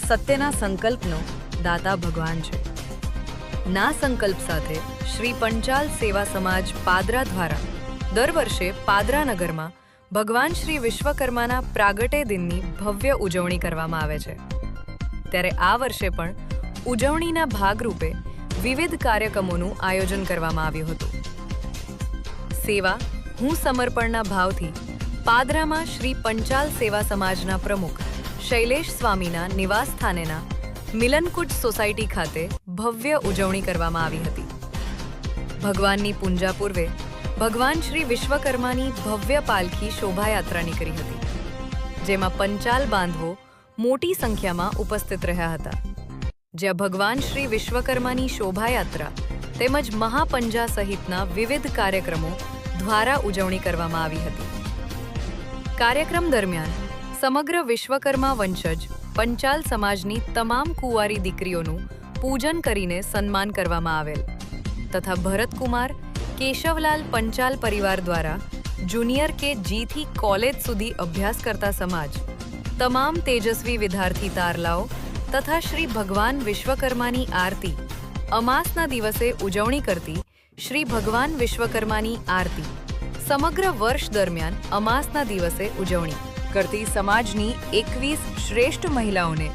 સત્યના સંકલ્પનો દાતા ભગવાન છે। ના સંકલ્પ સાથે શ્રી પંચાલ સેવા સમાજ પાદરા દ્વારા દર વર્ષે પાદરા નગરમાં ભગવાન શ્રી વિશ્વકર્માના પ્રાગટ્ય દિનની ભવ્ય ઉજવણી કરવામાં આવે છે। ત્યારે આ વર્ષે પણ ઉજવણીના ભાગરૂપે વિવિધ કાર્યક્રમોનું આયોજન કરવામાં આવ્યું હતું। સેવા હું સમર્પણના ભાવથી પાદરામાં શ્રી પંચાલ સેવા સમાજના પ્રમુખ શૈલેષ સ્વામીના નિવાસ સ્થાનેના મિલનકુટ સોસાયટી ખાતે ભવ્ય ઉજવણી કરવામાં આવી હતી। ભગવાનની પૂજા પૂર્વે ભગવાન શ્રી વિશ્વકર્માની ભવ્ય પાલખી શોભાયાત્રા નીકળી હતી, જેમાં પંચાલ બાંધવો મોટી સંખ્યામાં ઉપસ્થિત રહ્યા હતા। જ્યાં ભગવાન શ્રી વિશ્વકર્માની શોભાયાત્રા તેમજ મહાપંજા સહિતના વિવિધ કાર્યક્રમો દ્વારા ઉજવણી કરવામાં આવી હતી। કાર્યક્રમ દરમિયાન સમગ્ર વિશ્વકર્મા વંશજ પંચાલ સમાજની તમામ કુંવારી દીકરીઓનું પૂજન કરીને સન્માન કરવામાં આવેલ તથા ભરતકુમાર કેશવલાલ પંચાલ પરિવાર દ્વારા જુનિયર કે જીથી કોલેજ સુધી અભ્યાસ કરતા સમાજ, તમામ તેજસ્વી વિદ્યાર્થી તારલાઓ તથા શ્રી ભગવાન વિશ્વકર્માની આરતી અમાસના દિવસે ઉજવણી કરતી શ્રી ભગવાન વિશ્વકર્માની આરતી સમગ્ર વર્ષ દરમિયાન અમાસના દિવસે ઉજવણી કરતી સમાજની 21 શ્રેષ્ઠ મહિલાઓને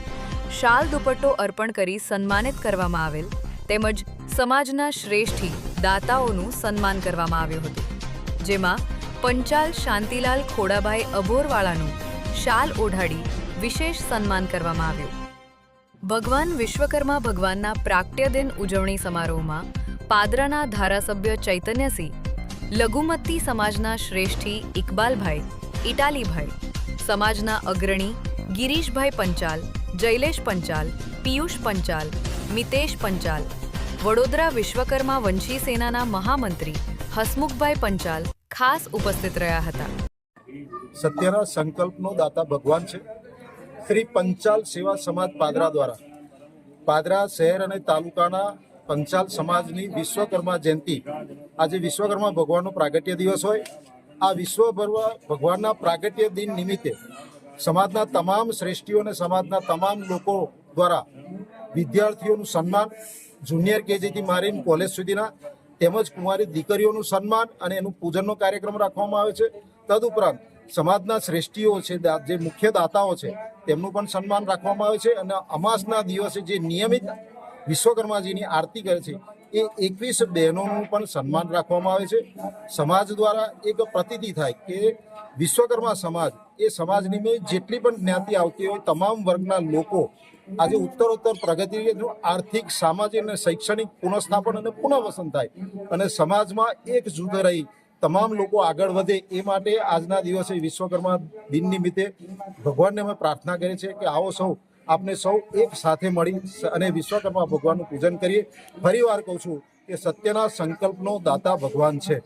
શાલ દુપટ્ટો અર્પણ કરી સન્માનિત કરવામાં આવેલ તેમજ સમાજના શ્રેષ્ઠી દાતાઓનું સન્માન કરવામાં આવ્યું હતું, જેમાં પંચાલ શાંતિલાલ ખોડાભાઈ અભોરવાળાનું શાલ ઓઢાડી વિશેષ સન્માન કરવામાં આવ્યું। ભગવાન વિશ્વકર્મા ભગવાનના પ્રાગટ્ય દિન ઉજવણી સમારોહમાં પાદરાના ધારાસભ્ય ચૈતન્યસિંહ, લઘુમતી સમાજના શ્રેષ્ઠી ઇકબાલભાઈ ઇટાલીભાઈ, સમાજના અગ્રણી ગિરીશભાઈ પંચાલ, જૈલેશ પંચાલ, પિયુષ પંચાલ, મિતેશ પંચાલ, વડોદરા વિશ્વકર્મા વંશી સેનાના મહામંત્રી હસમુખભાઈ પંચાલ ખાસ ઉપસ્થિત રહ્યા હતા। સત્યના સંકલ્પનો દાતા ભગવાન છે। શ્રી પંચાલ સેવા સમાજ પાદરા દ્વારા પાદરા શહેર અને તાલુકાના પંચાલ સમાજની વિશ્વકર્મા જયંતિ, આજે વિશ્વકર્મા ભગવાનનો પ્રાગટ્ય દિવસ હોય, આ વિશ્વકર્મા ભગવાનના પ્રાગટ્ય દિન નિમિત્તે સમાજના તમામ શ્રેષ્ઠીઓ અને સમાજના તમામ લોકો દ્વારા વિદ્યાર્થીઓનું સન્માન, જુનિયર કેજીથી મારીને કોલેજ સુધીના તેમજ કુંવારી દીકરીઓનું સન્માન અને એનું પૂજનનો કાર્યક્રમ રાખવામાં આવે છે। તદુપરાંત સમાજના શ્રેષ્ઠીઓ છે, જે મુખ્ય દાતાઓ છે, તેમનું પણ સન્માન રાખવામાં આવે છે અને અમાસના દિવસે જે નિયમિત વિશ્વકર્માજીની આરતી કરે છે એ 21 બહેનોનું પણ સન્માન રાખવામાં આવે છે। સમાજ દ્વારા એક પ્રતીતિ થાય કે વિશ્વકર્મા સમાજ એ સમાજની મેં જેટલી પણ જ્ઞાતિ આવતી હોય તમામ વર્ગના લોકો આજે ઉત્તરોત્તર પ્રગતિ, આર્થિક, સામાજિક અને શૈક્ષણિક પુનઃસ્થાપન અને પુનઃવસન થાય અને સમાજમાં એકજૂથ રહી તમામ લોકો આગળ વધે, એ માટે આજના દિવસે વિશ્વકર્મા દિન નિમિત્તે ભગવાનને અમે પ્રાર્થના કરીએ છીએ કે આવો સૌ આપણે સૌ એક સાથે મળી અને વિશ્વકર્મા ભગવાનનું પૂજન કરીએ। ફરી વાર કહું છું કે સત્યના સંકલ્પનો દાતા ભગવાન છે।